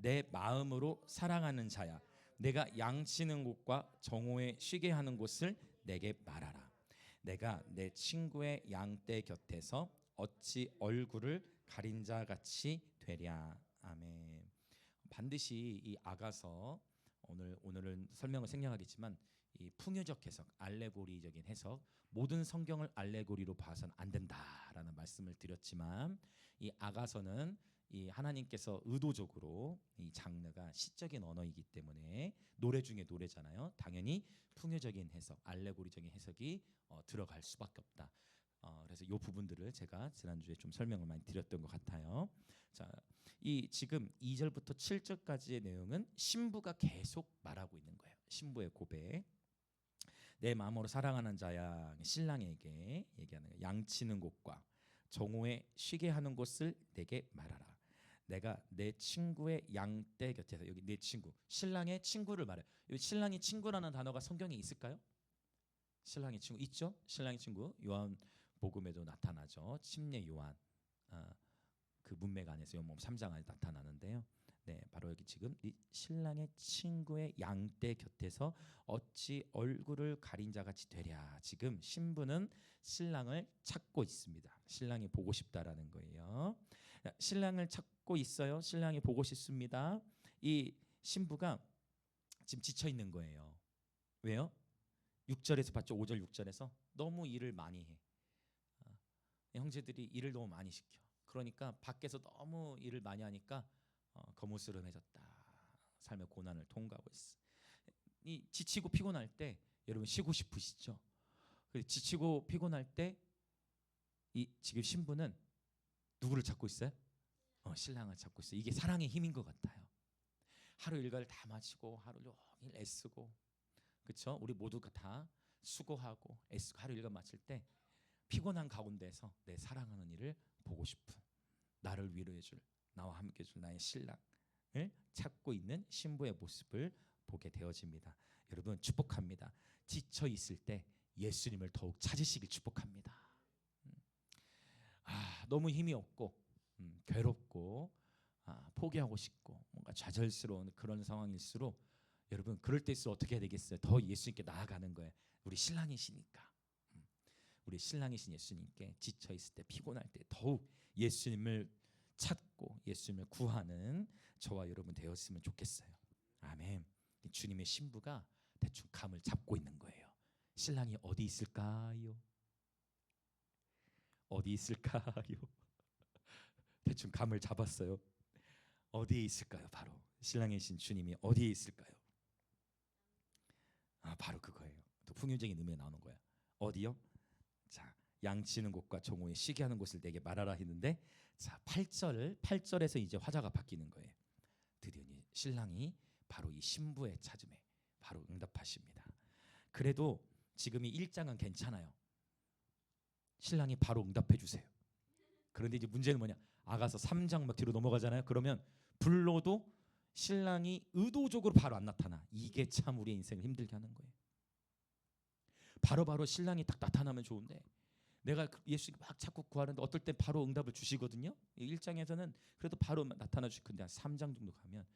내 마음으로 사랑하는 자야. 내가 양치는 곳과 정오에 쉬게 하는 곳을 내게 말하라. 내가 내 친구의 양떼 곁에서 어찌 얼굴을 가린 자 같이 되랴. 아멘. 반드시 이 아가서 오늘은 설명을 생략하겠지만 이 풍요적 해석, 알레고리적인 해석, 모든 성경을 알레고리로 봐서는 안 된다라는 말씀을 드렸지만 이 아가서는 이 하나님께서 의도적으로 이 장르가 시적인 언어이기 때문에 노래 중에 노래잖아요. 당연히 풍요적인 해석, 알레고리적인 해석이 들어갈 수밖에 없다. 그래서 이 부분들을 제가 지난주에 좀 설명을 많이 드렸던 것 같아요. 자, 이 지금 2절부터 7절까지의 내용은 신부가 계속 말하고 있는 거예요. 신부의 고백. 내 마음으로 사랑하는 자야, 신랑에게 얘기하는 거예요. 양치는 곳과 정오에 쉬게 하는 곳을 내게 말하라. 내가 내 친구의 양떼 곁에서, 여기 내 친구, 신랑의 친구를 말해요. 여기 신랑이 친구라는 단어가 성경에 있을까요? 신랑의 친구 있죠? 신랑의 친구 요한복음에도 나타나죠. 침례 요한 그 문맥 안에서 요한복음 3장 안에 나타나는데요. 네, 바로 여기 지금 이 신랑의 친구의 양떼 곁에서 어찌 얼굴을 가린 자 같이 되랴. 지금 신부는 신랑을 찾고 있습니다. 신랑이 보고 싶다라는 거예요. 신랑을 찾고 있어요. 신랑이 보고 싶습니다. 이 신부가 지금 지쳐 있는 거예요. 왜요? 6절에서 봤죠. 5절 6절에서 너무 일을 많이 해. 형제들이 일을 너무 많이 시켜. 그러니까 밖에서 너무 일을 많이 하니까 거무스름해졌다. 삶의 고난을 통과하고 있어. 이 지치고 피곤할 때 여러분 쉬고 싶으시죠? 지치고 피곤할 때 이 지금 신부는 누구를 찾고 있어요? 신랑을 찾고 있어요. 이게 사랑의 힘인 것 같아요. 하루 일과를 다 마치고 하루 종일 애쓰고, 그렇죠? 우리 모두가 다 수고하고 애쓰고 하루 일과 마칠 때 피곤한 가운데서 내 사랑하는 이를 보고 싶은, 나를 위로해줄, 나와 함께해줄 나의 신랑을 찾고 있는 신부의 모습을 보게 되어집니다. 여러분 축복합니다. 지쳐 있을 때 예수님을 더욱 찾으시길 축복합니다. 너무 힘이 없고 괴롭고 포기하고 싶고 뭔가 좌절스러운 그런 상황일수록 여러분 그럴 때일수록 어떻게 해야 되겠어요? 더 예수님께 나아가는 거예요. 우리 신랑이시니까. 우리 신랑이신 예수님께 지쳐 있을 때, 피곤할 때 더욱 예수님을 찾고 예수님을 구하는 저와 여러분 되었으면 좋겠어요. 아멘. 주님의 신부가 대충 감을 잡고 있는 거예요. 신랑이 어디 있을까요? 어디 있을까요? 대충 감을 잡았어요. 어디에 있을까요? 바로 신랑이신 주님이 어디에 있을까요? 바로 그거예요. 또 풍요적인 의미에 나오는 거야. 어디요? 자, 양치는 곳과 정오에 쉬게 하는 곳을 내게 말하라 했는데, 자 8절에서 이제 화자가 바뀌는 거예요. 드디어 신랑이 바로 이 신부의 찾음에 바로 응답하십니다. 그래도 지금 이 1장은 괜찮아요. 신랑이 바로 응답해 주세요. 그런데 이제 문제는 뭐냐? 아가서 3장 막 뒤로 넘어가잖아요. 그러면 불러도 신랑이 의도적으로 바로 안 나타나. 이게 참 우리의 인생을 힘들게 하는 거예요. 바로바로 신랑이 딱 나타나면 좋은데, 내가 예수님 막 찾고 구하는데 어떨 때 바로 응답을 주시거든요. 1장에서는 그래도 바로 나타나 주시고, 근데 한 3장 정도 가면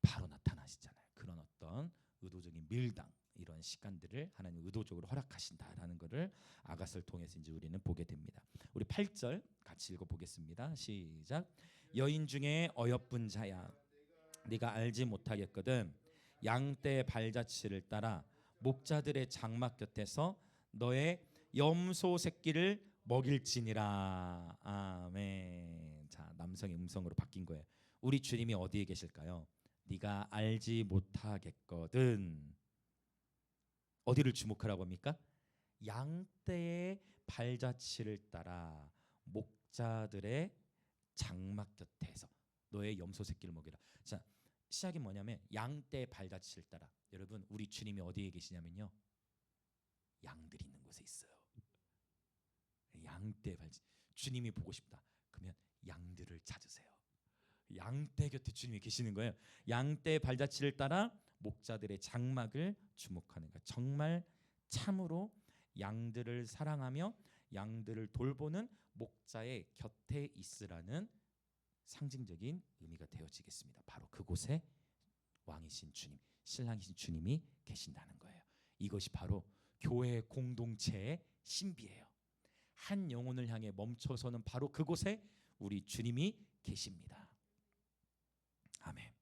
바로 나타나시잖아요. 그런 어떤 의도적인 밀당, 이런 시간들을 하나님 의도적으로 허락하신다라는 것을 아가서를 통해서 이제 우리는 보게 됩니다. 우리 8절 같이 읽어보겠습니다. 시작. 여인 중에 어여쁜 자야, 네가 알지 못하겠거든. 양떼 발자취를 따라 목자들의 장막 곁에서 너의 염소 새끼를 먹일지니라. 아멘. 자, 남성의 음성으로 바뀐 거예요. 우리 주님이 어디에 계실까요? 네가 알지 못하겠거든. 어디를 주목하라고 합니까? 양떼의 발자취를 따라 목자들의 장막 곁에서 너의 염소 새끼를 먹이라. 자, 시작이 뭐냐면 양떼의 발자취를 따라. 여러분 우리 주님이 어디에 계시냐면요, 양들이 있는 곳에 있어요. 양떼 발자취. 주님이 보고 싶다. 그러면 양들을 찾으세요. 양떼 곁에 주님이 계시는 거예요. 양떼 발자취를 따라 목자들의 장막을 주목하는 거예요. 정말 참으로 양들을 사랑하며 양들을 돌보는 목자의 곁에 있으라는 상징적인 의미가 되어지겠습니다. 바로 그곳에 왕이신 주님, 신랑이신 주님이 계신다는 거예요. 이것이 바로 교회 공동체의 신비예요. 한 영혼을 향해 멈춰서는 바로 그곳에 우리 주님이 계십니다. 아멘.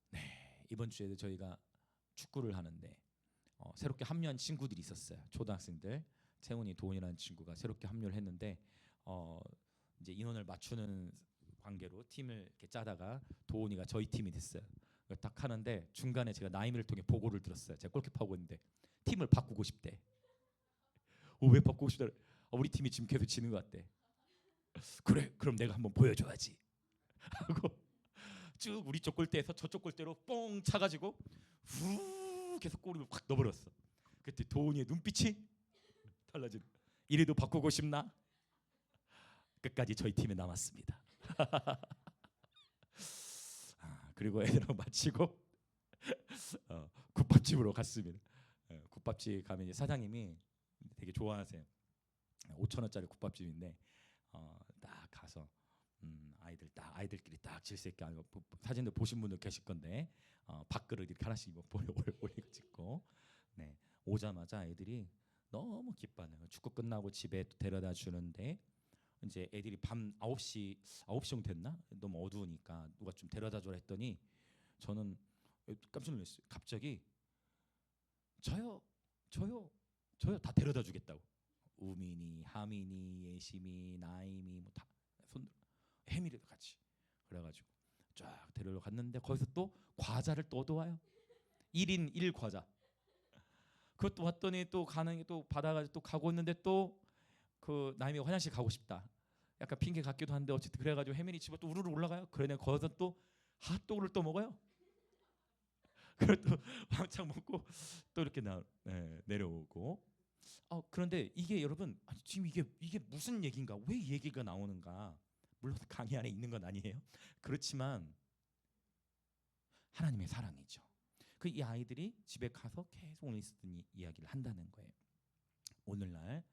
네, 이번 주에도 저희가 축구를 하는데 새롭게 합류한 친구들이 있었어요. 초등학생들. 채훈이, 도훈이라는 친구가 새롭게 합류를 했는데 이제 인원을 맞추는 관계로 팀을 이렇게 짜다가 도훈이가 저희 팀이 됐어요. 딱 하는데 중간에 제가 나이미를 통해 보고를 들었어요. 제가 골키퍼하고 있는데 팀을 바꾸고 싶대. 왜 바꾸고 싶다? 우리 팀이 지금 계속 지는 것 같대. 그래, 그럼 내가 한번 보여줘야지 하고 쭉 우리 쪽 골대에서 저쪽 골대로 뽕 차가지고 후 계속 골을 확 넣어버렸어. 그때 도훈이의 눈빛이 달라진. 이래도 바꾸고 싶나? 끝까지 저희 팀에 남았습니다. 그리고 애들하고 마치고 국밥집으로 갔습니다. 국밥집 가면 이제 사장님이 되게 좋아하세요. 5,000원짜리 국밥집인데 딱 가서 아이들끼리 딱 질서 있게 하는 거 사진도 보신 분들 계실 건데 밥그릇 이렇게 하나씩 올리고 찍고 네, 오자마자 애들이 너무 기뻐하네요. 축구 끝나고 집에 데려다 주는데 이제 애들이 밤 9시 정도 됐나? 너무 어두우니까 누가 좀 데려다 줘라 했더니 저는 깜짝 놀랐어요. 갑자기 저요 다 데려다 주겠다고. 우민이, 하민이, 예심이, 나임이 뭐 다 손 혜미도 같이 그래가지고 쫙 데리러 갔는데 거기서 또 과자를 또 얻어와요. 1인 1과자. 그것도 왔더니 또 가는 게 또 받아가지고 또 가고 있는데 또 그 나임이가 화장실 가고 싶다. 약간 핑계 같기도 한데 어쨌든 그래가지고 혜민이 집에 또 우르르 올라가요. 그러네 거기서 또 핫도그를 또 먹어요. 그리고 또 왕창 먹고 또 이렇게 내려오고. 그런데 이게 여러분 지금 이게 무슨 얘기인가? 왜 이 얘기가 나오는가? 물론 강의 안에 있는 건 아니에요. 그렇지만 하나님의 사랑이죠. 그 이 아이들이 집에 가서 계속 오늘 있었던 이야기를 한다는 거예요. 오늘날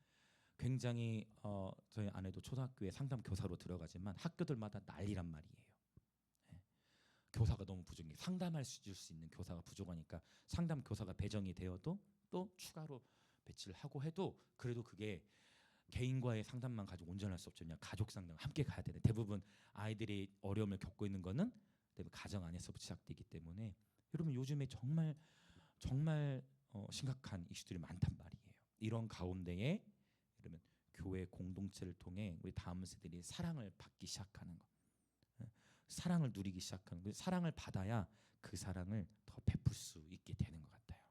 굉장히 저희 아내도 초등학교에 상담 교사로 들어가지만 학교들마다 난리란 말이에요. 네. 교사가 너무 부족해. 상담할 줄 수 있는 교사가 부족하니까 상담 교사가 배정이 되어도 또 추가로 배치를 하고 해도 그래도 그게 개인과의 상담만 가지고 온전할 수 없죠. 그냥 가족 상담 함께 가야 되는. 대부분 아이들이 어려움을 겪고 있는 거는 대부분 가정 안에서부터 시작되기 때문에 여러분 요즘에 정말 심각한 이슈들이 많단 말이에요. 이런 가운데에 여러분 교회 공동체를 통해 우리 다음 세대들이 사랑을 받기 시작하는 거, 사랑을 누리기 시작하는 거, 사랑을 받아야 그 사랑을 더 베풀 수 있게 되는 것 같아요.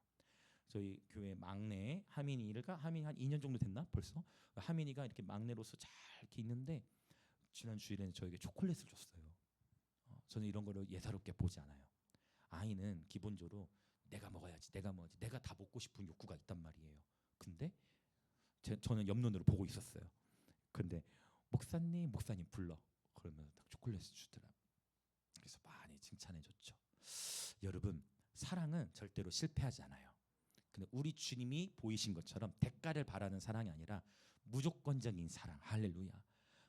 저희 교회 막내 하민이가 한 2년 정도 됐나 벌써? 하민이가 이렇게 막내로서 잘 이렇게 있는데 지난 주일에는 저에게 초콜릿을 줬어요. 저는 이런 거를 예사롭게 보지 않아요. 아이는 기본적으로 내가 먹어야지, 내가 다 먹고 싶은 욕구가 있단 말이에요. 근데 저는 옆눈으로 보고 있었어요. 근데 목사님 불러. 그러면 딱 초콜릿을 주더라. 그래서 많이 칭찬해줬죠. 여러분 사랑은 절대로 실패하지 않아요. 근데 우리 주님이 보이신 것처럼 대가를 바라는 사랑이 아니라 무조건적인 사랑. 할렐루야.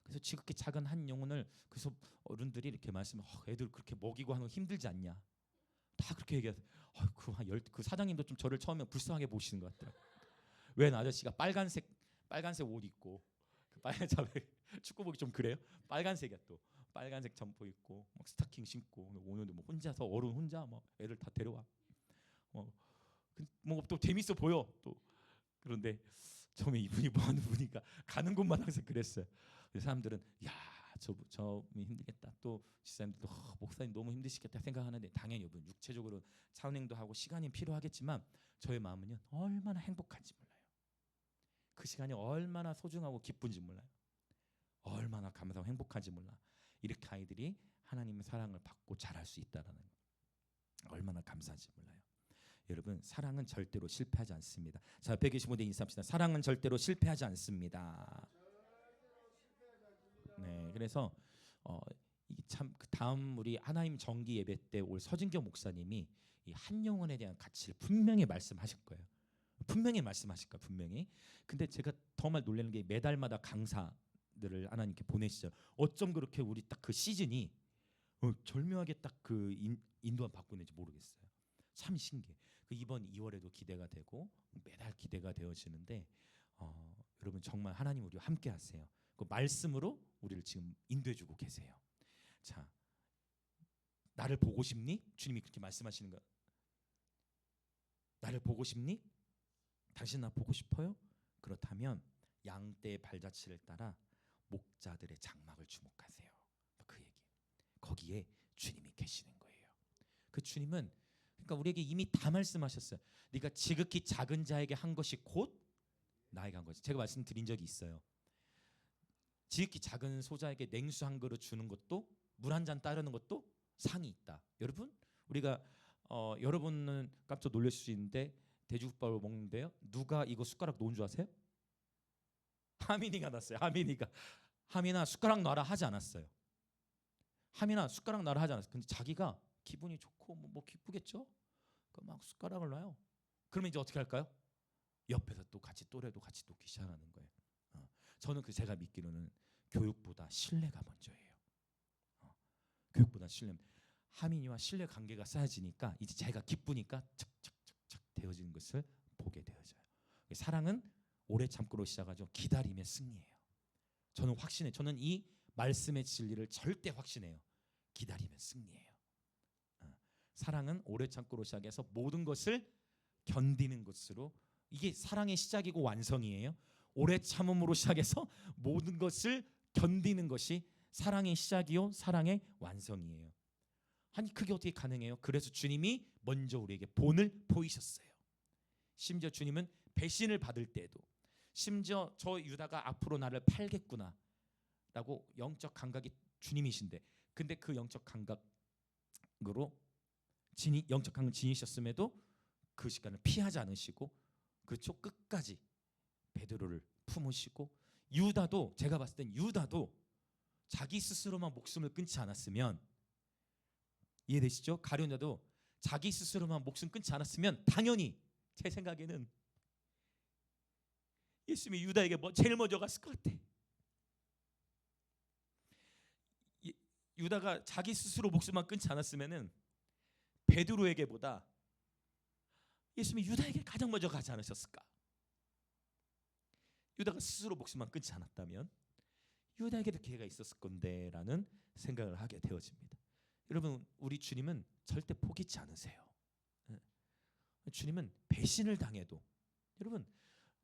그래서 지극히 작은 한 영혼을 그래서 어른들이 이렇게 말씀을 애들 그렇게 먹이고 하는 거 힘들지 않냐? 다 그렇게 얘기하세요. 그 사장님도 좀 저를 처음에 불쌍하게 보시는 것 같아요. 웬 아저씨가 빨간색 옷 입고 그 빨간 축구복이 좀 그래요? 빨간색이야 또 빨간색 점퍼 입고 막 스타킹 신고 오늘도 뭐 혼자서 어른 혼자 막 애들 다 데려와. 뭐 또 재밌어 보여 또. 그런데 처음에 이분이 뭐 하는 분이니까 가는 곳만 항상 그랬어요. 사람들은 야 저분이 힘들겠다. 또 집사님들도 목사님 너무 힘드시겠다 생각하는데 당연히 여러분 육체적으로 찬행도 하고 시간이 필요하겠지만 저의 마음은요 얼마나 행복한지 몰라요. 그 시간이 얼마나 소중하고 기쁜지 몰라요. 얼마나 감사하고 행복한지 몰라. 이렇게 아이들이 하나님의 사랑을 받고 자랄 수 있다라는 거. 얼마나 감사한지 몰라요. 여러분 사랑은 절대로 실패하지 않습니다. 자 125대 인사합시다. 사랑은 절대로 실패하지 않습니다. 네, 그래서 이게 참 그 다음 우리 하나님 정기 예배 때 올 서진교 목사님이 이 한 영혼에 대한 가치를 분명히 말씀하실 거예요. 분명히 말씀하실 거예요. 분명히. 근데 제가 정말 놀라는 게 매달마다 강사 사람들을 하나님께 보내시죠. 어쩜 그렇게 우리 딱 그 시즌이 절묘하게 딱 그 인도함 받고 있는지 모르겠어요. 참 신기해. 그 이번 2월에도 기대가 되고 매달 기대가 되어지는데 여러분 정말 하나님 우리와 함께하세요. 그 말씀으로 우리를 지금 인도해주고 계세요. 자, 나를 보고 싶니? 주님이 그렇게 말씀하시는 거. 나를 보고 싶니? 당신 나 보고 싶어요? 그렇다면 양떼의 발자취를 따라 목자들의 장막을 주목하세요. 그 얘기. 거기에 주님이 계시는 거예요. 그 주님은 그러니까 우리에게 이미 다 말씀하셨어요. 네가 지극히 작은 자에게 한 것이 곧 나에게 한 거지. 제가 말씀드린 적이 있어요. 지극히 작은 소자에게 냉수 한 그릇 주는 것도 물 한 잔 따르는 것도 상이 있다. 여러분, 우리가 여러분은 깜짝 놀랄 수 있는데 돼지국밥을 먹는데요. 누가 이거 숟가락 놓은 줄 아세요? 하민이가 놨어요. 하민아 숟가락 놔라 하지 않았어요. 하민아 숟가락 놔라 하지 않았어요. 근데 자기가 기분이 좋고 뭐 기쁘겠죠. 막 숟가락을 놔요. 그러면 이제 어떻게 할까요? 옆에서 또 같이 또래도 같이 놓기 시작하는 거예요. 저는 제가 믿기로는 교육보다 신뢰가 먼저예요. 교육보다 신뢰. 하민이와 신뢰 관계가 쌓여지니까 이제 제가 기쁘니까 착착착착 되어지는 것을 보게 되어져요. 사랑은 오래 참고로 시작하죠. 기다림의 승리예요. 저는 확신해. 저는 이 말씀의 진리를 절대 확신해요. 기다림의 승리예요. 사랑은 오래 참고로 시작해서 모든 것을 견디는 것으로, 이게 사랑의 시작이고 완성이에요. 오래 참음으로 시작해서 모든 것을 견디는 것이 사랑의 시작이요 사랑의 완성이에요. 아니 그게 어떻게 가능해요? 그래서 주님이 먼저 우리에게 본을 보이셨어요. 심지어 주님은 배신을 받을 때에도, 심지어 저 유다가 앞으로 나를 팔겠구나 라고 영적 감각이 주님이신데, 근데 그 영적 감각으로 영적 감각을 지니셨음에도 그 시간을 피하지 않으시고, 그렇죠, 끝까지 베드로를 품으시고, 유다도, 제가 봤을 땐 유다도 자기 스스로만 목숨을 끊지 않았으면, 이해되시죠? 가룟유다도 자기 스스로만 목숨 끊지 않았으면 당연히 제 생각에는 예수님이 유다에게 제일 먼저 갔을 것 같아. 유다가 자기 스스로 목숨만 끊지 않았으면은 베드로에게보다 예수님이 유다에게 가장 먼저 가지 않으셨을까? 유다가 스스로 목숨만 끊지 않았다면 유다에게도 기회가 있었을 건데라는 생각을 하게 되어집니다. 여러분, 우리 주님은 절대 포기치 않으세요. 주님은 배신을 당해도, 여러분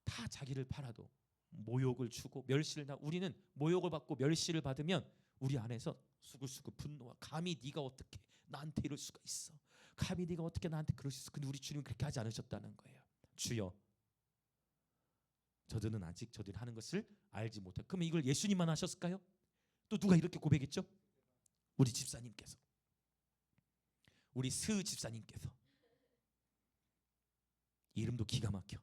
다 자기를 팔아도, 모욕을 주고 멸시를 당, 우리는 모욕을 받고 멸시를 받으면 우리 안에서 수글수글 분노와, 감히 네가 어떻게 나한테 이럴 수가 있어, 감히 네가 어떻게 나한테 그럴 수 있어. 근데 우리 주님은 그렇게 하지 않으셨다는 거예요. 주여, 저들은 아직 저들이 하는 것을 알지 못해. 그러면 이걸 예수님만 하셨을까요? 또 누가 이렇게 고백했죠? 우리 집사님께서, 우리 스 집사님께서. 이름도 기가 막혀.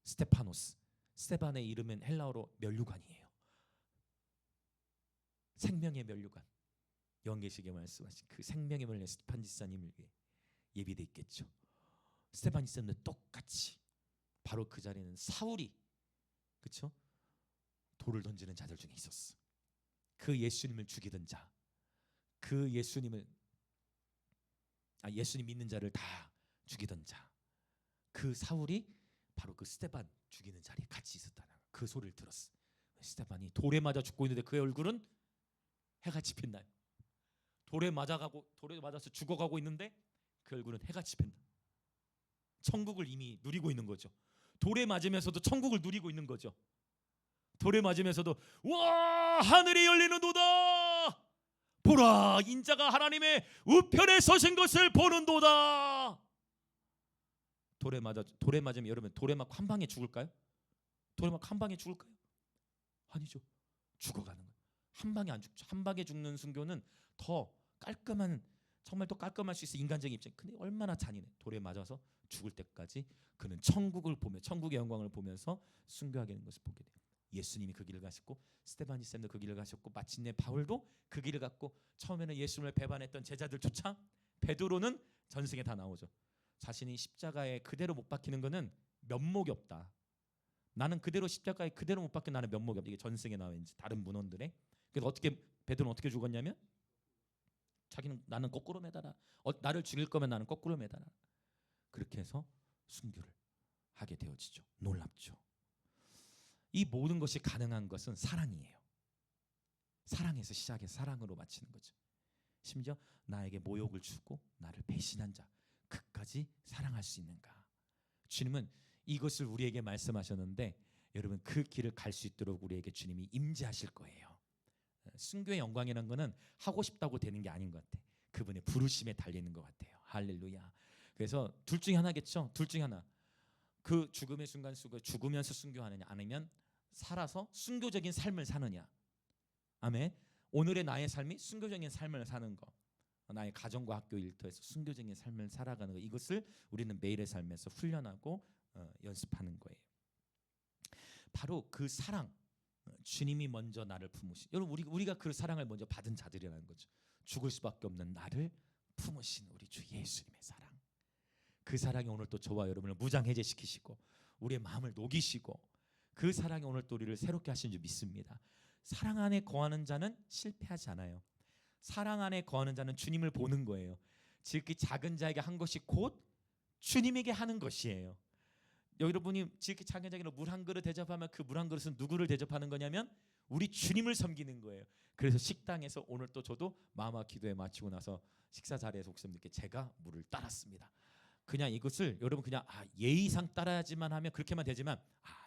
스테파노스. 스테반의 이름은 헬라어로 면류관이에요. 생명의 면류관. 요한계시록에 말씀하신 그 생명의 면류관 스테판 집사님을 위해 예비돼 있겠죠. 스테판 집사님도 똑같이 바로 그 자리에는 사울이, 그렇죠? 돌을 던지는 자들 중에 있었어. 그 예수님을 죽이던 자, 그 예수님 믿는 자를 다 죽이던 자, 그 사울이 바로 그 스테반 죽이는 자리에 같이 있었다는 그 소리를 들었어. 스테반이 돌에 맞아 죽고 있는데 그의 얼굴은 해가 집힌 날, 돌에 맞아서 죽어가고 있는데 그 얼굴은 해가 집힌다. 천국을 이미 누리고 있는 거죠. 돌에 맞으면서도 천국을 누리고 있는 거죠. 돌에 맞으면서도 와, 하늘이 열리는도다, 보라, 인자가 하나님의 우편에 서신 것을 보는도다. 돌에 맞으면 여러분, 돌에 맞고 한 방에 죽을까요? 돌에 맞고 한 방에 죽을까요? 아니죠. 죽어가는 거예요. 한 방에 안 죽죠. 한 방에 죽는 순교는 더 깔끔한, 정말 더 깔끔할 수 있어, 인간적인 입장. 근데 얼마나 잔인해. 돌에 맞아서 죽을 때까지 그는 천국을 보며, 천국의 영광을 보면서 순교하게 되는 것을 보게 돼요. 예수님이 그 길을 가셨고, 스테반이 쌤도 그 길을 가셨고, 마침내 바울도 그 길을 갔고, 처음에는 예수님을 배반했던 제자들조차, 베드로는 전승에 다 나오죠. 자신이 십자가에 그대로 못 박히는 것은 면목이 없다, 나는 그대로 십자가에 그대로 못 박혀 나는 면목이 없다. 이게 전승에 나와 있는지 다른 문헌들에. 그래서 어떻게 베드로는 어떻게 죽었냐면 자기는 나는 거꾸로 매달아. 나를 죽일 거면 나는 거꾸로 매달아. 그렇게 해서 순교를 하게 되어지죠. 놀랍죠. 이 모든 것이 가능한 것은 사랑이에요. 사랑에서 시작해서 사랑으로 마치는 거죠. 심지어 나에게 모욕을 주고 나를 배신한 자 그까지 사랑할 수 있는가. 주님은 이것을 우리에게 말씀하셨는데 여러분 그 길을 갈 수 있도록 우리에게 주님이 임재하실 거예요. 순교의 영광이라는 것은 하고 싶다고 되는 게 아닌 것 같아. 그분의 부르심에 달리는 것 같아요. 할렐루야. 그래서 둘 중에 하나겠죠. 둘 중에 하나. 그 죽음의 순간 속에 죽으면서 순교하느냐 아니면 살아서 순교적인 삶을 사느냐. 아멘. 오늘의 나의 삶이 순교적인 삶을 사는 거, 나의 가정과 학교 일터에서 순교적인 삶을 살아가는 거, 이것을 우리는 매일의 삶에서 훈련하고 연습하는 거예요. 바로 그 사랑, 주님이 먼저 나를 품으신, 여러분 우리가 그 사랑을 먼저 받은 자들이라는 거죠. 죽을 수밖에 없는 나를 품으신 우리 주 예수님의 사랑, 그 사랑이 오늘 또 저와 여러분을 무장해제시키시고 우리의 마음을 녹이시고 그 사랑이 오늘 또 우리를 새롭게 하신 줄 믿습니다. 사랑 안에 거하는 자는 실패하지 않아요. 사랑 안에 거하는 자는 주님을 보는 거예요. 즉 그 작은 자에게 한 것이 곧 주님에게 하는 것이에요. 여러분이 지극히 작은 자에게 물 한 그릇 대접하면 그 물 한 그릇은 누구를 대접하는 거냐면 우리 주님을 섬기는 거예요. 그래서 식당에서 오늘 또 저도 마음과 기도에 마치고 나서 식사 자리에서 목사님께 제가 물을 따랐습니다. 그냥 이것을 여러분 그냥 예의상 따라야지만 하면 그렇게만 되지만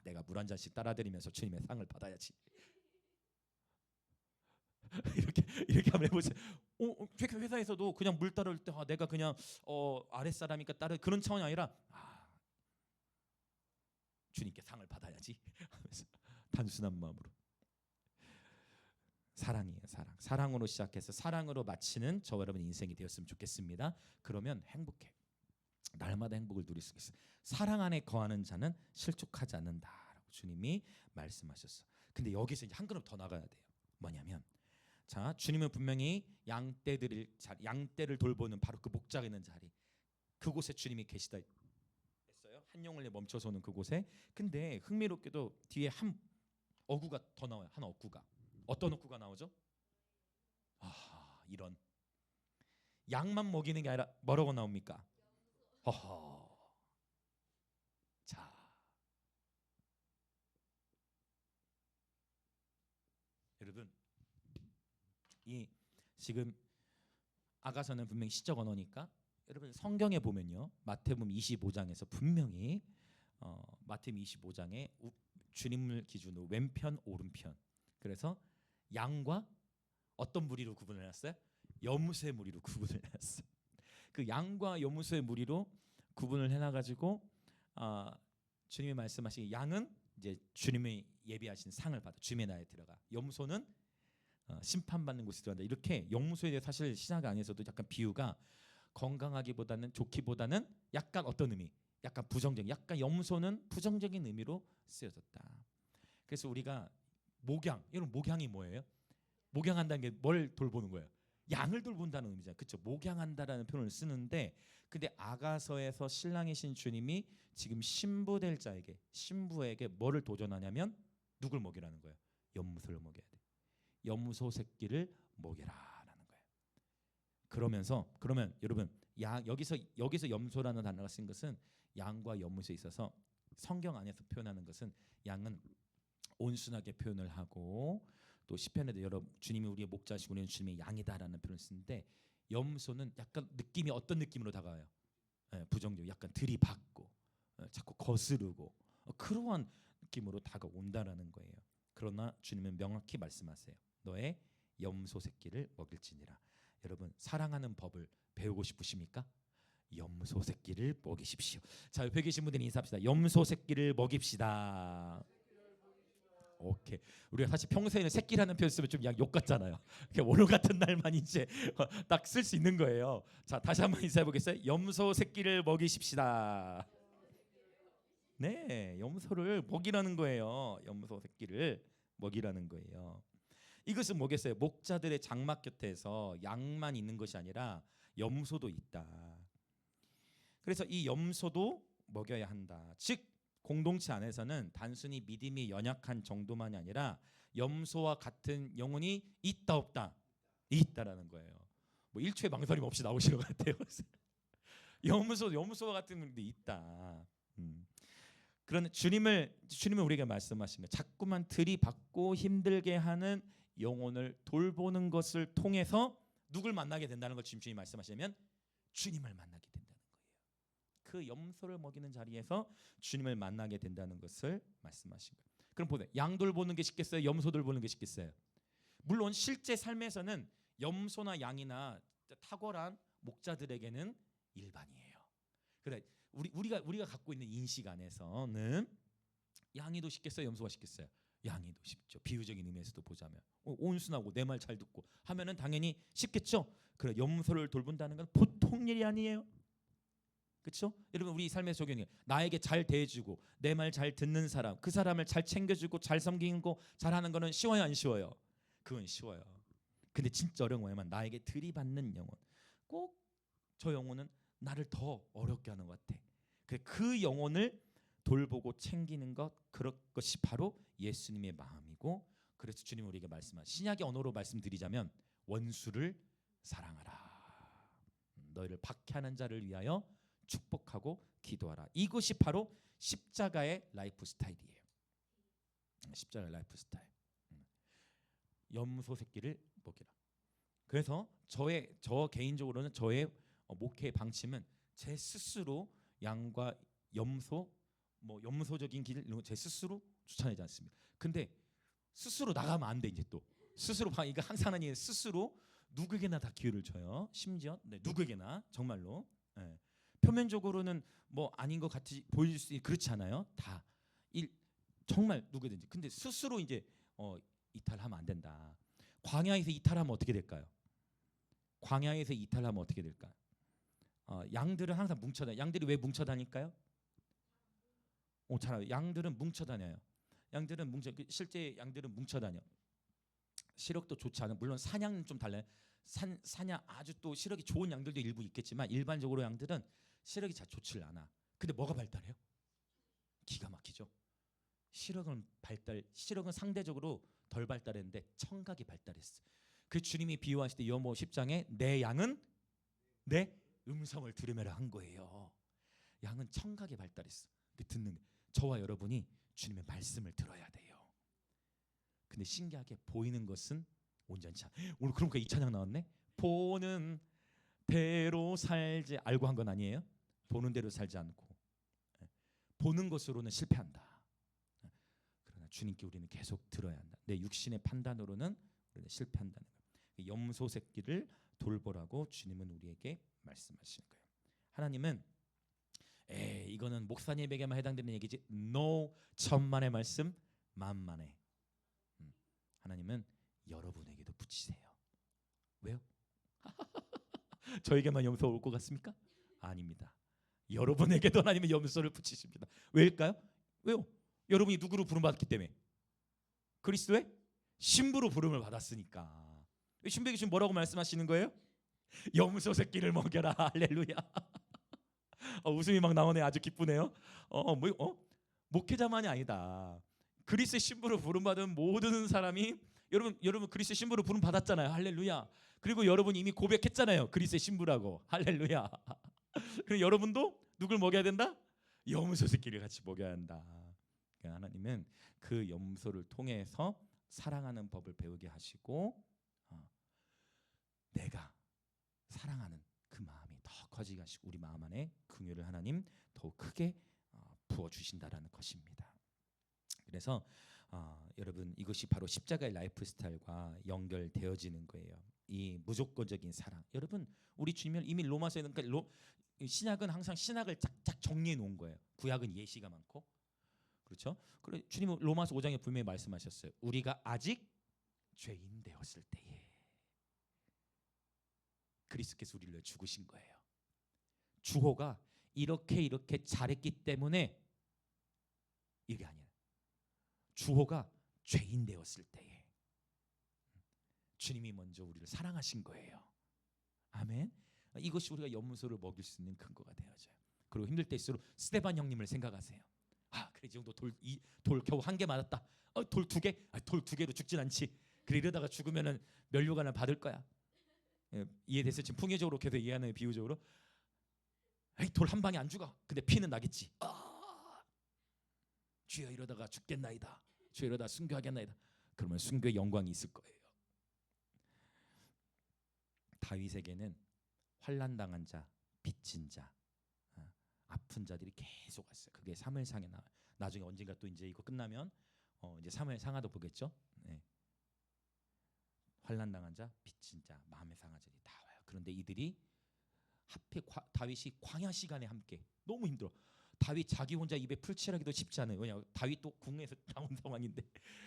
내가 물 한 잔씩 따라드리면서 주님의 상을 받아야지. 이렇게 한번 해보세요. 회사에서도 그냥 물 따를 때 내가 그냥 아랫사람이니까 따르 그런 차원이 아니라 주님께 상을 받아야지 하면서 단순한 마음으로. 사랑이에요. 사랑으로 시작해서 사랑으로 마치는 저와 여러분 인생이 되었으면 좋겠습니다. 그러면 행복해. 날마다 행복을 누릴 수 있어요. 사랑 안에 거하는 자는 실족하지 않는다라고 주님이 말씀하셨어. 근데 여기서 이제 한 걸음 더 나가야 돼요. 뭐냐면 자, 주님은 분명히 양떼를 돌보는 바로 그 목자가 있는 자리, 그곳에 주님이 계시다 했어요. 한 영혼에 멈춰서 오는 그곳에. 근데 흥미롭게도 뒤에 한 어구가 더 나와요. 한 어구가. 어떤 어구가 나오죠? 이런 양만 먹이는 게 아니라 뭐라고 나옵니까? 자, 여러분 이 지금 아가서는 분명히 시적 언어니까 여러분 성경에 보면요, 마태복음 25장에서 분명히 마태복음 25장에 주님을 기준으로 왼편 오른편, 그래서 양과 어떤 무리로 구분을 해놨어요? 염소의 무리로 구분을 해놨어요. 그 양과 염소의 무리로 구분을 해놔가지고 주님이 말씀하신 양은 이제 주님의 예비하신 상을 받아 주님의 나라에 들어가, 염소는 심판받는 곳에 들어간다. 이렇게 염소에 대해 사실 신학 안에서도 약간 비유가 건강하기보다는 좋기보다는 약간 어떤 의미, 약간 부정적인, 약간 염소는 부정적인 의미로 쓰여졌다. 그래서 우리가 여러분 목양이 뭐예요? 목양한다는 게 뭘 돌보는 거예요? 양을 돌본다는 의미잖아요. 그렇죠? 목양한다라는 표현을 쓰는데, 근데 아가서에서 신랑이신 주님이 지금 신부될 자에게, 신부에게 뭐를 도전하냐면 누굴 먹이라는 거예요? 염소를 먹여야 돼. 염소 새끼를 먹여라라는 거예요. 그러면 여러분 여기서 염소라는 단어가 쓴 것은 양과 염소에 있어서 성경 안에서 표현하는 것은 양은 온순하게 표현을 하고, 또 시편에도 주님이 우리의 목자시고 우리는 주님의 양이다라는 표현을 쓰는데, 염소는 약간 느낌이 어떤 느낌으로 다가와요? 부정적, 약간 들이받고 자꾸 거스르고 그러한 느낌으로 다가온다라는 거예요. 그러나 주님은 명확히 말씀하세요. 너의 염소 새끼를 먹일지니라. 여러분 사랑하는 법을 배우고 싶으십니까? 염소 새끼를 먹이십시오. 자, 옆에 계신 분들이 인사합시다. 염소 새끼를 먹입시다. 오케이. 우리가 사실 평소에는 새끼라는 표현 쓰면 좀 욕 같잖아요. 오늘 같은 날만 이제 딱 쓸 수 있는 거예요. 자, 다시 한번 인사해 보겠어요. 염소 새끼를 먹이십시다. 네, 염소를 먹이라는 거예요. 염소 새끼를 먹이라는 거예요. 이것은 뭐겠어요? 목자들의 장막 곁에서 양만 있는 것이 아니라 염소도 있다. 그래서 이 염소도 먹여야 한다. 즉 공동체 안에서는 단순히 믿음이 연약한 정도만이 아니라 염소와 같은 영혼이 있다 없다? 있다라는 거예요. 뭐 일초의 망설임 없이 나오시는 것 같아요. 염소와 같은 분들이 있다. 그런 주님은 우리에게 말씀하시는 거예요. 자꾸만 들이받고 힘들게 하는 영혼을 돌보는 것을 통해서 누굴 만나게 된다는 걸 주님이 말씀하시면 주님을 만나게 된다는 거예요. 그 염소를 먹이는 자리에서 주님을 만나게 된다는 것을 말씀하신 거예요. 그럼 보세요. 양 돌보는 게 쉽겠어요? 염소 돌보는 게 쉽겠어요? 물론 실제 삶에서는 염소나 양이나 탁월한 목자들에게는 일반이에요. 그래 우리가 갖고 있는 인식 안에서는 양이 더 쉽겠어요? 염소가 쉽겠어요? 양이 더 쉽죠. 비유적인 의미에서도 보자면 온순하고 내 말 잘 듣고 하면은 당연히 쉽겠죠. 그래 염소를 돌본다는 건 보통 일이 아니에요. 그렇죠? 여러분 우리 삶의 적용이 나에게 잘 대해주고 내 말 잘 듣는 사람, 그 사람을 잘 챙겨주고 잘 섬기는 거 잘하는 거는 쉬워요, 안 쉬워요? 그건 쉬워요. 근데 진짜 어려운 거야만 나에게 들이받는 영혼, 꼭 저 영혼은 나를 더 어렵게 하는 것 같아. 그 영혼을 돌보고 챙기는 그것이 바로 예수님의 마음이고, 그래서 주님 우리에게 말씀하신 신약의 언어로 말씀드리자면 원수를 사랑하라. 너희를 박해하는 자를 위하여 축복하고 기도하라. 이것이 바로 십자가의 라이프 스타일이에요. 십자가의 라이프 스타일. 염소 새끼를 먹이라. 그래서 저 개인적으로는 저의 목회의 방침은 제 스스로 양과 염소, 염소적인 길을 제 스스로 추천하지 않습니다. 근데 스스로 나가면 안 돼. 이제 또 스스로 이거 항상 하나님 스스로 누구에게나 다 기회를 줘요. 심지어 누구에게나 정말로 표면적으로는 아닌 것 같이 보일 수 그렇지 않아요. 다 정말 누구든지. 근데 스스로 이제 이탈하면 안 된다. 광야에서 이탈하면 어떻게 될까요? 광야에서 이탈하면 어떻게 될까? 양들은 항상 뭉쳐 다녀요. 양들이 왜 뭉쳐 다닐까요? 잘 알아요. 양들은 뭉쳐 다녀요. 실제 양들은 뭉쳐 다녀. 시력도 좋지 않은, 물론 사냥은 좀 달라요. 사냥 아주 또 시력이 좋은 양들도 일부 있겠지만 일반적으로 양들은 시력이 잘 좋지를 않아. 근데 뭐가 발달해요? 기가 막히죠. 시력은 상대적으로 덜 발달했는데 청각이 발달했어. 그 주님이 비유하실 때 요한복음 10장에 내 양은 내 음성을 들으며라 한 거예요. 양은 청각이 발달했어. 듣는 저와 여러분이 주님의 말씀을 들어야 돼요. 근데 신기하게 보이는 것은 온전치 않아. 오늘 그러니까 이 찬양 나왔네. 보는 대로 살지 알고 한 건 아니에요. 보는 대로 살지 않고 보는 것으로는 실패한다. 그러나 주님께 우리는 계속 들어야 한다. 내 육신의 판단으로는 우리는 실패한다는 거예요. 염소 새끼를 돌보라고 주님은 우리에게 말씀하시는 거예요. 하나님은 이거는 목사님에게만 해당되는 얘기지. No, 천만의 말씀 만만의. 하나님은 여러분에게도 붙이세요. 왜요? 저에게만 염소 올 것 같습니까? 아닙니다. 여러분에게도 하나님은 염소를 붙이십니다. 왜일까요? 왜요? 여러분이 누구로 부름받았기 때문에. 그리스도의 신부로 부름을 받았으니까. 신부에게 지금 뭐라고 말씀하시는 거예요? 염소 새끼를 먹여라. 할렐루야. 웃음이 막 나오네. 아주 기쁘네요. 목회자만이 아니다. 그리스도의 신부로 부름받은 모든 사람이 여러분 그리스도의 신부로 부름받았잖아요. 할렐루야. 그리고 여러분이 이미 고백했잖아요. 그리스도의 신부라고. 할렐루야. 그럼 여러분도 누굴 먹여야 된다? 염소 새끼를 같이 먹여야 한다. 그러니까 하나님은 그 염소를 통해서 사랑하는 법을 배우게 하시고 내가 사랑하는 그 마음이 더 커지게 하시고 우리 마음 안에 긍휼을 하나님 더욱 크게 부어주신다라는 것입니다. 그래서 여러분 이것이 바로 십자가의 라이프 스타일과 연결되어지는 거예요. 이 무조건적인 사랑. 여러분 우리 주님은 이미 로마서에 그러니까 신약은 항상 신학을 쫙쫙 정리해 놓은 거예요. 구약은 예시가 많고 그렇죠. 그래 주님은 로마서 5장에 분명히 말씀하셨어요. 우리가 아직 죄인 되었을 때에 그리스도께서 우리를 위해 죽으신 거예요. 주호가 이렇게 잘했기 때문에 이게 아니야. 주호가 죄인 되었을 때에 주님이 먼저 우리를 사랑하신 거예요. 아멘. 이것이 우리가 염소를 먹일 수 있는 근거가 되어져요. 그리고 힘들 때일수록 스데반 형님을 생각하세요. 그래 그래 이 정도 돌 겨우 한 개 맞았다. 돌 두 개? 돌 두 개로 죽진 않지. 그래 이러다가 죽으면은 면류관을 받을 거야. 예, 이해돼서 지금 풍요적으로 계속 이해하는 비유적으로. 돌 한 방에 안 죽어. 근데 피는 나겠지. 주여 이러다가 죽겠나이다. 주여 이러다 순교하겠나이다. 그러면 순교의 영광이 있을 거예요. 다윗에게는 환난 당한 자, 빚진 자, 아픈 자들이 계속 왔어요. 그게 사무엘상에 나와요. 나중에 언젠가 또 이제 이거 끝나면 이제 사무엘상하도 보겠죠. 네. 환난 당한 자, 빚진 자, 마음의 상한 자들이 다 와요. 그런데 이들이 하필 다윗이 광야 시간에 함께 너무 힘들어. 다윗 자기 혼자 입에 풀칠하기도 쉽지 않아요. 왜냐 다윗도 궁에서 나온 상황인데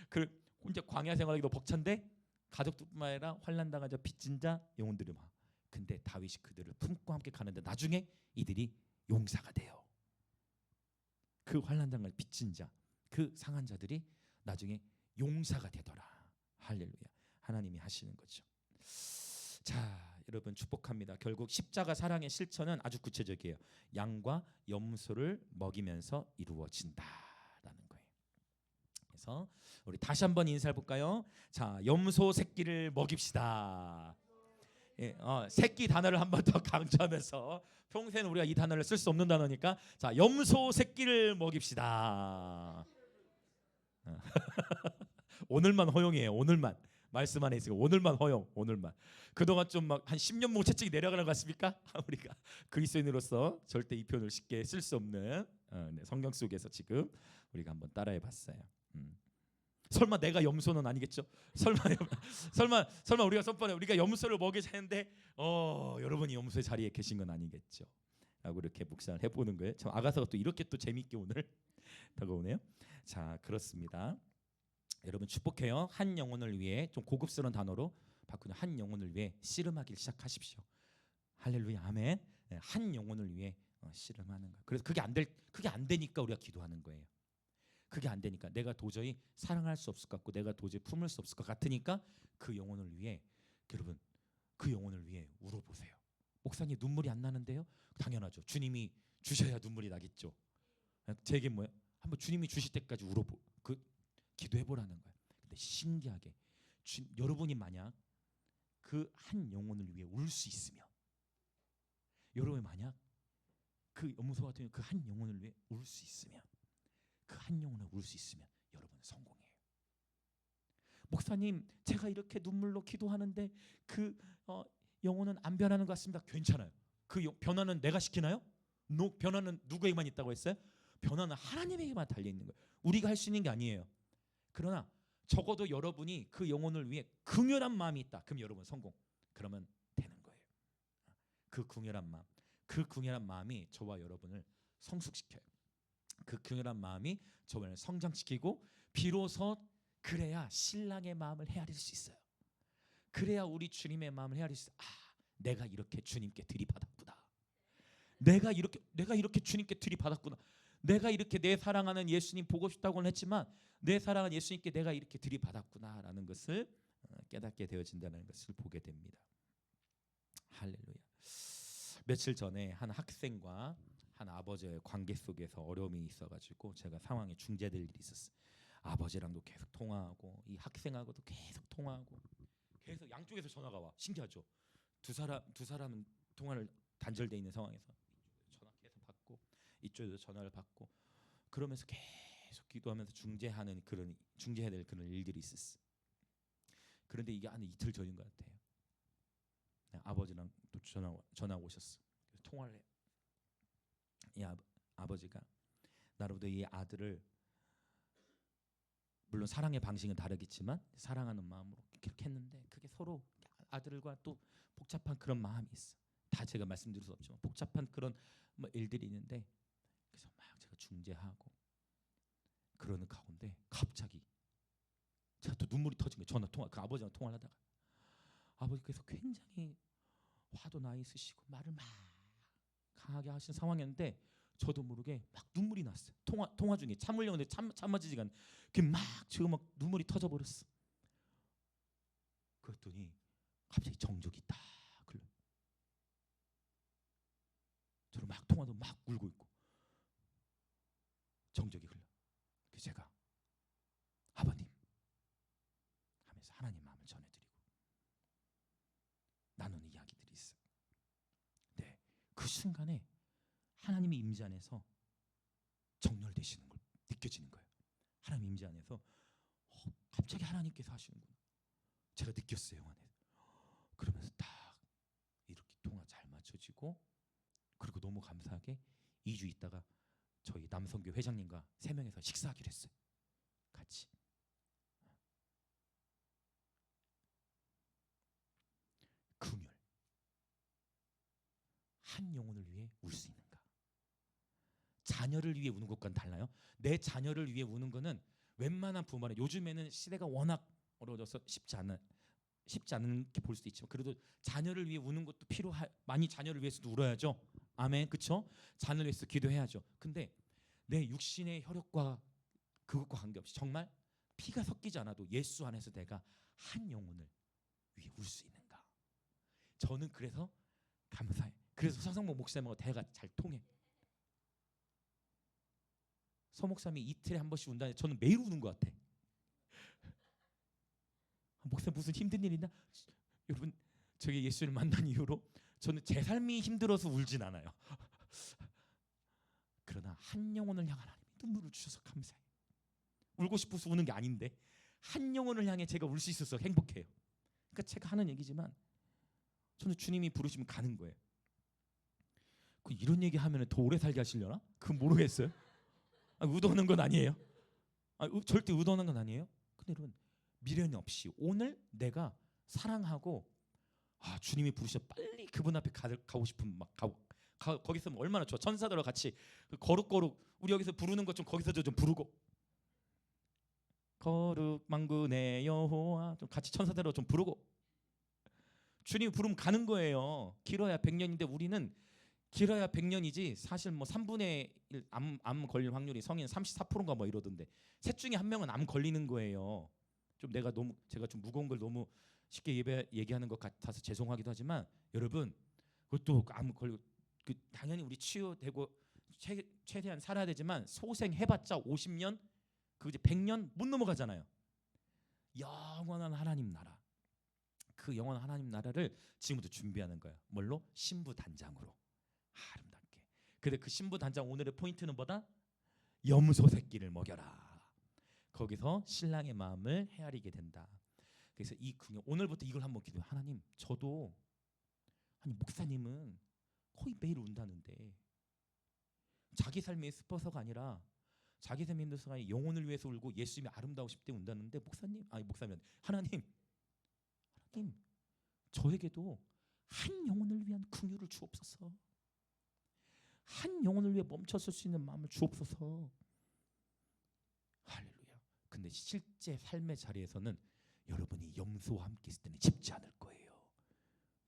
그 혼자 광야 생활하기도 벅찬데 가족들뿐만 아니라 환난 당한 자, 빚진 자, 영혼들이 막. 근데 다윗이 그들을 품고 함께 가는데 나중에 이들이 용사가 돼요. 그 환난 당한 빚진 자, 그 상한 자들이 나중에 용사가 되더라. 할렐루야. 하나님이 하시는 거죠. 자, 여러분 축복합니다. 결국 십자가 사랑의 실천은 아주 구체적이에요. 양과 염소를 먹이면서 이루어진다라는 거예요. 그래서 우리 다시 한번 인사해 볼까요? 자, 염소 새끼를 먹입시다. 예, 새끼 단어를 한 번 더 강조하면서 평소에는 우리가 이 단어를 쓸 수 없는 단어니까 자, 염소 새끼를 먹입시다. 오늘만 허용이에요. 오늘만. 말씀 안에 있으니까 오늘만 허용. 오늘만. 그동안 좀 막 한 10년 목 채찍이 내려가는 것 같습니까? 우리가 그리스도인으로서 절대 이 표현을 쉽게 쓸 수 없는 네, 성경 속에서 지금 우리가 한번 따라해 봤어요. 설마 내가 염소는 아니겠죠? 설마 우리가 선번에 우리가 염소를 먹이자는데 여러분이 염소의 자리에 계신 건 아니겠죠? 라고 이렇게 묵상을 해보는 거예요. 참 아가사가 또 이렇게 또 재밌게 오늘 다가오네요. 자, 그렇습니다. 여러분 축복해요. 한 영혼을 위해 좀 고급스러운 단어로 바꾸는 한 영혼을 위해 씨름하기 시작하십시오. 할렐루야, 아멘. 네, 한 영혼을 위해 씨름하는 거. 그래서 그게 안 되니까 우리가 기도하는 거예요. 그게 안 되니까 내가 도저히 사랑할 수 없을 것 같고 내가 도저히 품을 수 없을 것 같으니까 그 영혼을 위해 여러분 그 영혼을 위해 울어보세요. 목사님 눈물이 안 나는데요? 당연하죠. 주님이 주셔야 눈물이 나겠죠. 제게 뭐예요? 한번 주님이 주실 때까지 기도해보라는 거예요. 근데 신기하게 여러분이 만약 그 한 영혼을 위해 울 수 있으면 여러분이 만약 그 염소 같은 그 한 영혼을 위해 울 수 있으면 그 한 영혼을 울 수 있으면 여러분은 성공이에요. 목사님 제가 이렇게 눈물로 기도하는데 그 영혼은 안 변하는 것 같습니다. 괜찮아요. 그 변화는 내가 시키나요? 변화는 누구에게만 있다고 했어요? 변화는 하나님에게만 달려있는 거예요. 우리가 할 수 있는 게 아니에요. 그러나 적어도 여러분이 그 영혼을 위해 긍휼한 마음이 있다. 그럼 여러분 성공. 그러면 되는 거예요. 그 긍휼한 마음이 저와 여러분을 성숙시켜요. 그 긍휼한 마음이 저를 성장시키고 비로소 그래야 신랑의 마음을 헤아릴 수 있어요. 그래야 우리 주님의 마음을 헤아릴 수 있어요. 내가 이렇게 주님께 들이받았구나. 내가 이렇게 주님께 들이받았구나. 내가 이렇게 내 사랑하는 예수님 보고 싶다고는 했지만 내 사랑하는 예수님께 내가 이렇게 들이받았구나라는 것을 깨닫게 되어진다는 것을 보게 됩니다. 할렐루야. 며칠 전에 한 학생과 한 아버지의 관계 속에서 어려움이 있어가지고 제가 상황에 중재될 일이 있었어요. 아버지랑도 계속 통화하고 이 학생하고도 계속 통화하고 계속 양쪽에서 전화가 와. 신기하죠? 두 사람은 통화를 단절돼 있는 상황에서 전화 계속 받고 이쪽에도 전화를 받고 그러면서 계속 기도하면서 중재해야 될 그런 일들이 있었어요. 그런데 이게 한 이틀 전인 것 같아요. 아버지랑 또 전화 오셨어. 통화를 해. 이 아버지가 나로부터 이 아들을 물론 사랑의 방식은 다르겠지만 사랑하는 마음으로 그렇게 했는데 그게 서로 아들과 또 복잡한 그런 마음이 있어. 다 제가 말씀드릴 수 없지만 복잡한 그런 일들이 있는데 그래서 막 제가 중재하고 그러는 가운데 갑자기 제가 또 눈물이 터진 거예요. 그 아버지랑 통화를 하다가 아버지께서 굉장히 화도 나 있으시고 말을 막 강하게 하신 상황이었는데 저도 모르게 막 눈물이 났어요. 통화 중에 참으려고 했는데 참아지지가 않는 막 지금 막 눈물이 터져 버렸어. 그랬더니 갑자기 정적이 딱 흘러. 저를 막 통화도 막 울고 있고 정적이 흘러. 그 순간에 하나님의 임재 안에서 정렬되시는 걸 느껴지는 거예요. 하나님 임재 안에서 갑자기 하나님께서 하시는구나. 제가 느꼈어요, 영 안에. 그러면서 딱 이렇게 통화 잘 맞춰지고, 그리고 너무 감사하게 2주 있다가 저희 남성교 회장님과 3명에서 식사하기로 했어요. 같이. 긍휼. 한 영혼을 위해 울 수 있는가? 자녀를 위해 우는 것과는 달라요. 내 자녀를 위해 우는 거는 웬만한 부모는, 요즘에는 시대가 워낙 어려워져서 쉽지 않은 게 볼 수도 있지만, 그래도 자녀를 위해 우는 것도 많이 자녀를 위해서도 울어야죠. 아멘. 그렇죠? 자녀를 위해서 기도해야죠. 근데 내 육신의 혈육과 그것과 관계없이 정말 피가 섞이지 않아도 예수 안에서 내가 한 영혼을 위해 울 수 있는가? 저는 그래서 감사해. 그래서 서성모 목사님하고 대화가 잘 통해. 서 목사님이 이틀에 한 번씩 운다는데 저는 매일 우는 것 같아. 목사님 무슨 힘든 일 있나? 여러분, 저기 예수를 만난 이후로 저는 제 삶이 힘들어서 울진 않아요. 그러나 한 영혼을 향한 하나님이 눈물을 주셔서 감사해요. 울고 싶어서 우는 게 아닌데 한 영혼을 향해 제가 울 수 있어서 행복해요. 그러니까 제가 하는 얘기지만 저는 주님이 부르시면 가는 거예요. 이런 얘기 하면 더 오래 살게 하시려나? 그건 모르겠어요. 의도하는 건 아니에요. 절대 의도하는 건 아니에요. 근데 여러분, 미련 없이 오늘 내가 사랑하고, 주님이 부르셔 빨리 그분 앞에 가고 싶은 막 거기서 얼마나 좋아. 천사들과 같이 거룩 우리 여기서 부르는 것 좀 거기서도 좀 부르고, 거룩 만군의 여호와 좀 같이 천사들과 좀 부르고, 주님이 부르면 가는 거예요. 길어야 100년인데 우리는 길어야 100년이지 사실 뭐 3분의 1 암 걸릴 확률이 성인 34%인가 뭐 이러던데, 셋 중에 한 명은 암 걸리는 거예요. 좀 제가 좀 무거운 걸 너무 쉽게 얘기하는 것 같아서 죄송하기도 하지만, 여러분 그것도 암 걸리고 당연히 우리 치유되고 최대한 살아야 되지만 소생해봤자 50년, 그 이제 100년 못 넘어가잖아요. 영원한 하나님 나라, 그 영원한 하나님 나라를 지금부터 준비하는 거예요. 뭘로? 신부 단장으로 아름답게. 근데 그 신부 단장 오늘의 포인트는 뭐다? 염소 새끼를 먹여라. 거기서 신랑의 마음을 헤아리게 된다. 그래서 이 긍휼, 오늘부터 이걸 한번 기도해. 하나님, 저도, 아니 목사님은 거의 매일 운다는데 자기 삶에 슬퍼서가 아니라 자기 삶에 힘들어서가 아니라 영혼을 위해서 울고 예수님이 아름다우고 싶대 운다는데, 하나님 저에게도 한 영혼을 위한 긍휼을 주옵소서. 한 영혼을 위해 멈춰설 수 있는 마음을 주옵소서. 할렐루야. 근데 실제 삶의 자리에서는 여러분이 염소와 함께 있을 때는 쉽지 않을 거예요.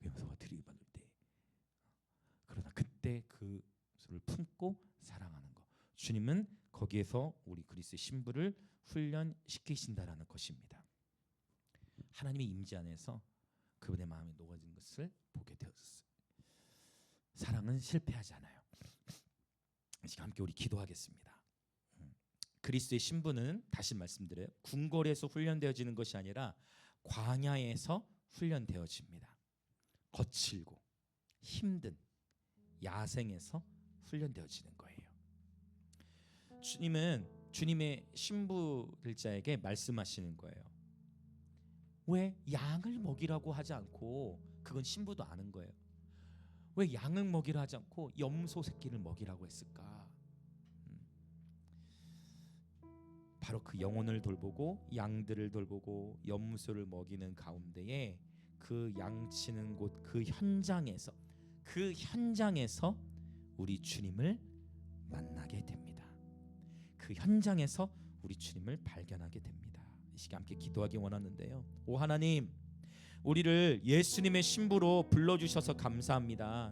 염소가 들이받을 때. 그러나 그때 그를 품고 사랑하는 것, 주님은 거기에서 우리 그리스도의 신부를 훈련시키신다라는 것입니다. 하나님의 임재 안에서 그분의 마음이 녹아진 것을 보게 되었어요. 사랑은 실패하지 않아요. 지금 함께 우리 기도하겠습니다. 그리스도의 신부는 다시 말씀드려요. 궁궐에서 훈련되어지는 것이 아니라 광야에서 훈련되어집니다. 거칠고 힘든 야생에서 훈련되어지는 거예요. 주님은 주님의 신부들자에게 말씀하시는 거예요. 왜 양을 먹이라고 하지 않고, 그건 신부도 아는 거예요. 왜 양을 먹이라 하지 않고 염소 새끼를 먹이라고 했을까? 바로 그 영혼을 돌보고 양들을 돌보고 염소를 먹이는 가운데에 그 양치는 곳, 그 현장에서 우리 주님을 만나게 됩니다. 그 현장에서 우리 주님을 발견하게 됩니다. 이 시간 함께 기도하기 원하는데요. 오 하나님, 우리를 예수님의 신부로 불러주셔서 감사합니다.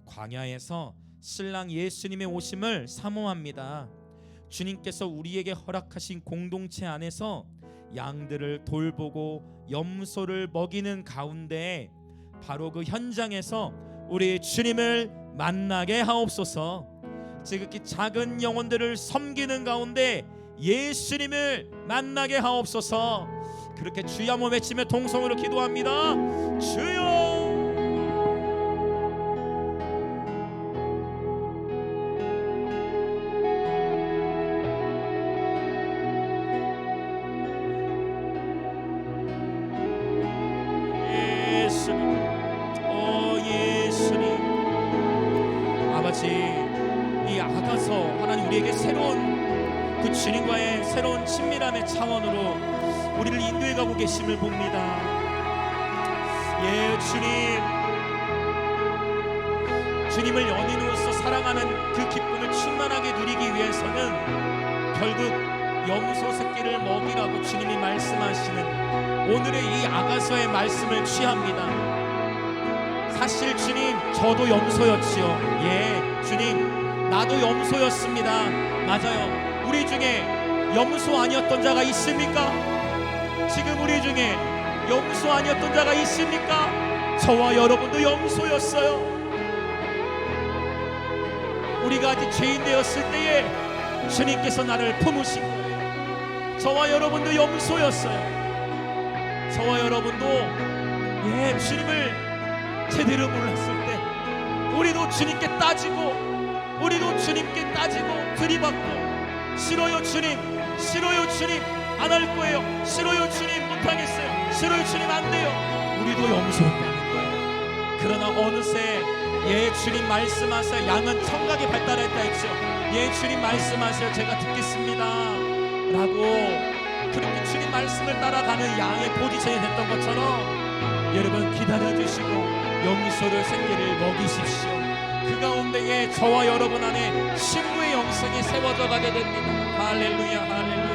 광야에서 신랑 예수님의 오심을 사모합니다. 주님께서 우리에게 허락하신 공동체 안에서 양들을 돌보고 염소를 먹이는 가운데 바로 그 현장에서 우리 주님을 만나게 하옵소서. 지극히 작은 영혼들을 섬기는 가운데 예수님을 만나게 하옵소서. 그렇게 주여 한번 외치며 동성으로 기도합니다. 주여. 아버지, 이 아가서 하나님 우리에게 새로운 그 주님과의 새로운 친밀함의 차원으로 우리를 인도해 가고 계심을 봅니다. 예, 주님을 연인으로서 사랑하는 그 기쁨을 충만하게 누리기 위해서는 결국 염소 새끼를 먹이라고 주님이 말씀하시는 오늘의 이 아가서의 말씀을 취합니다. 사실 주님, 저도 염소였지요. 예, 주님, 나도 염소였습니다. 맞아요. 우리 중에 염소 아니었던 자가 있습니까? 지금 우리 중에 염소 아니었던 자가 있습니까? 저와 여러분도 염소였어요. 우리가 아직 죄인 되었을 때에 주님께서 나를 품으신 거예요. 저와 여러분도 염소였어요. 저와 여러분도 주님을 제대로 몰랐을 때 우리도 주님께 따지고, 우리도 주님께 따지고 들이받고, 싫어요 주님, 싫어요 주님, 안 할 거예요, 싫어요 주님, 못하겠어요, 싫어요 주님, 안 돼요. 우리도 염소였다는 거예요. 그러나 어느새 주님 말씀하세요. 양은 청각이 발달했다 했죠. 주님 말씀하세요. 제가 듣겠습니다 라고 그렇게 주님 말씀을 따라가는 양의 포지션이 됐던 것처럼 여러분 기다려주시고 염소를 새끼를 먹이십시오. 그 가운데에 저와 여러분 안에 친구의 영성이 세워져 가게 됩니다. 할렐루야, 할렐루야.